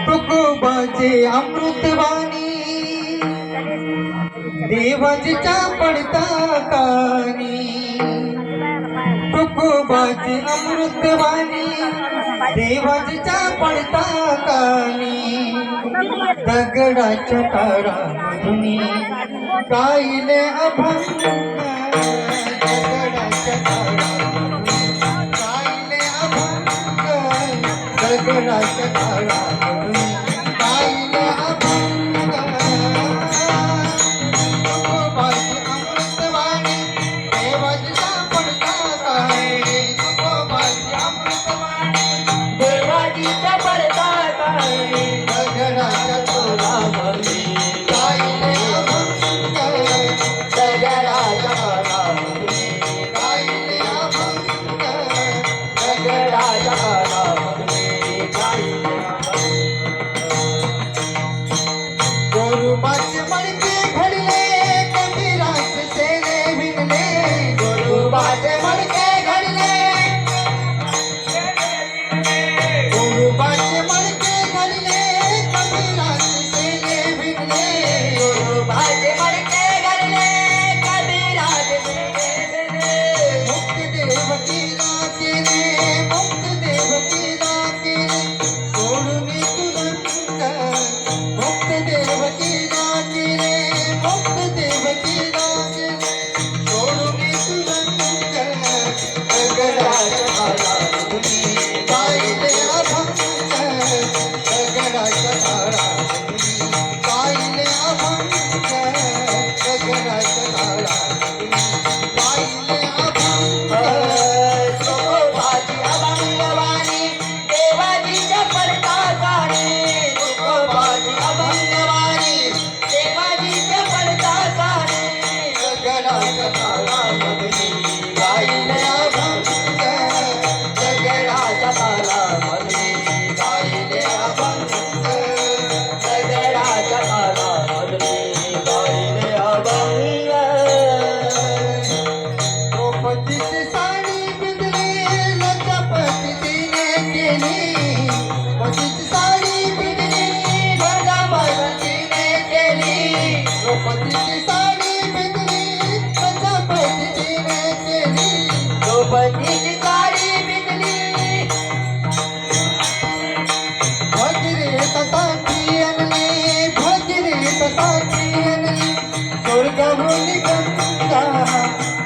तुकोबाचे अमृतवाणी देवाजीच्या पडता कानी तुकोबाचे अमृतवाणी देवाजीच्या पडता कानी दगडाच्या तारामधून गायले अभंग दगडाच्या तारामधून गायले अभंग दगडाच्या तारामधून गायले अभंग तुकोबाची अमृतवाणी देवाजीचा पडता कानी तुकोबाची अमृतवाणी देवाजीचा पडता कानी दगडाच्या तारामधून गायले अभंग दगडाच्या तारामधून गायले अभंग दगडाच्या तारामधून गायले गोरुबाचे मडके घडले कबीराचे सेने विणले गोरुबाचे मडके घडले गोरुबाचे मडके घडले कबीराचे सेने विणले गोरुबाचे मडके घडले कबीराचे सेने विणले मुक्त देवकीला केले मुक्त देवकीला केले सोडून तुरंग मुक्त देवकीला केले मुक्त देवकीला केले सोडून तुरंग दगडाच्या तारामधून गायले अभंग दगडाच्या तारामधून गायले अभंग दगडाच्या तारामधून गायले अभंग तुकोबाची अभंगवाणी देवाजीच्या पडता कानी तुकोबाची अभंगवाणी देवाजीच्या पडता कानी दगडाच्या तारामधून गायले अभंग दगडाच्या तारामधून गायले अभंग दगडाच्या तारामधून गायले अभंग द्रौपदीची साडी पिंजली लज्जापती तिने केली द्रौपदीची साडी पिंजली लज्जापती तिने केली द्रौपदीची साडी पिंजली लज्जापती तिने केली द्रौपदीची साडी पिंजली भगीरथासाठी आणली भगीरथासाठी आणली स्वर्गाहून गंगा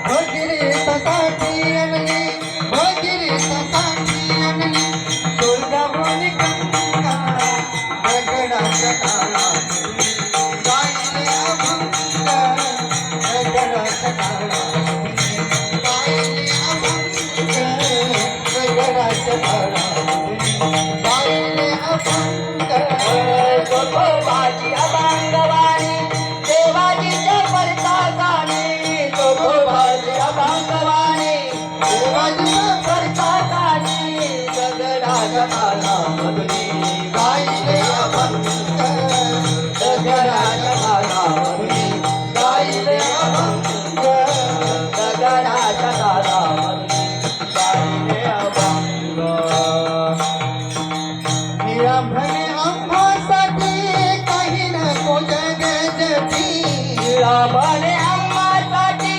भगीरथासाठी आणली भगीरथासाठी आणली स्वर्गाहून गंगा दगडाच्या तारामधून गायले अभंग दगडाच्या तारामधून गायले अभंग दगडाच्या तारामधून गायले अभंग तुकोबाची अभंगवाणी देवाजीच्या पडता कानी तुकोबाची अभंगवाणी देवाजीच्या पडता कानी दगडाच्या तारामधून गायले अभंग दगडाच्या तारामधून गायले अभंग दगडाच्या तारामधून गायले अभंग निरांभणे आम्हासाठी काही नको जग जगी निरांभणे आम्हासाठी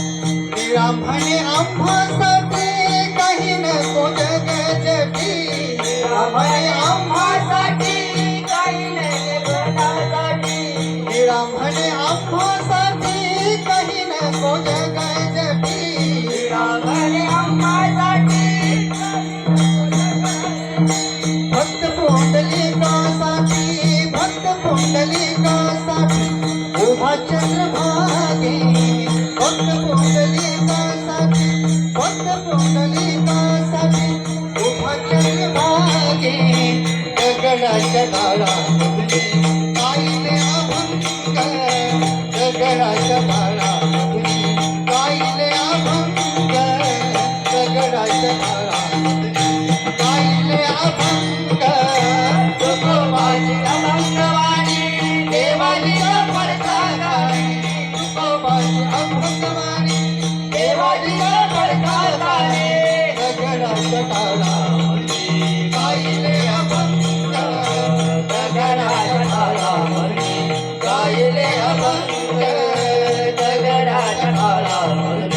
निरांभणे आम्हासाठी काही नको जग जगी निरांभणे आम्हासाठी काही नको जगासाठी निरांभणे आम्हासाठी काही नको जग जगी निरांभणे आम्हासाठी भक्त पुंडलिकासाठी भक्त पुंडलिकासाठी उभा चंद्रभागे भक्त पुंडलिकासाठी भक्त पुंडलिकासाठी उभा चंद्रभागे दगडाच्या तारामधून गायले अभंग दगडाच्या तारामधून गायले दगडाच्या काळावर